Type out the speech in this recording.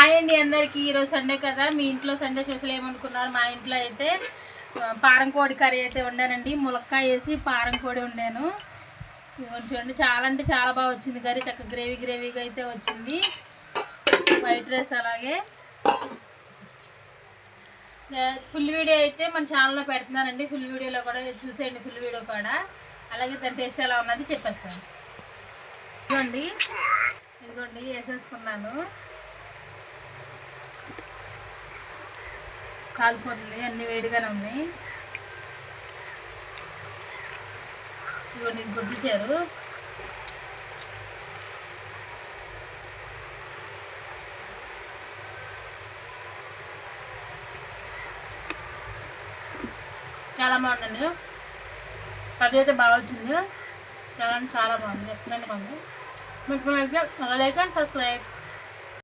Hi అండి అందరికీ. ఈరోజు సండే కదా, మీ ఇంట్లో సండే స్పెషల్ ఏమనుకున్నారు? మా ఇంట్లో అయితే పారం కోడి కర్రీ అయితే వండానండి. ములక్కాయ వేసి పారం కోడి వండాను. చూడండి, చాలా అంటే చాలా బాగా వచ్చింది కర్రీ. చక్కగా గ్రేవీగా అయితే వచ్చింది. వైట్ రైస్ అలాగే. ఫుల్ వీడియో అయితే మన ఛానల్లో పెడుతున్నానండి. ఫుల్ వీడియోలో కూడా చూసేయండి, ఫుల్ వీడియో కూడా. అలాగే దాని టేస్ట్ ఎలా ఉన్నది చెప్పేస్తాను. ఇదిగోండి వేసేసుకున్నాను. కాలిపోతుంది, అన్నీ వేడిగానే ఉన్నాయి. ఇదిగోండి గుడ్డిచారు. చాలా బాగుందండి. కర్రీ అయితే బాగా వచ్చింది. చాలా అంటే చాలా బాగుంది. చెప్తున్నాను కొంచెం మీకు లైక్ అండ్ సబ్స్క్రైబ్.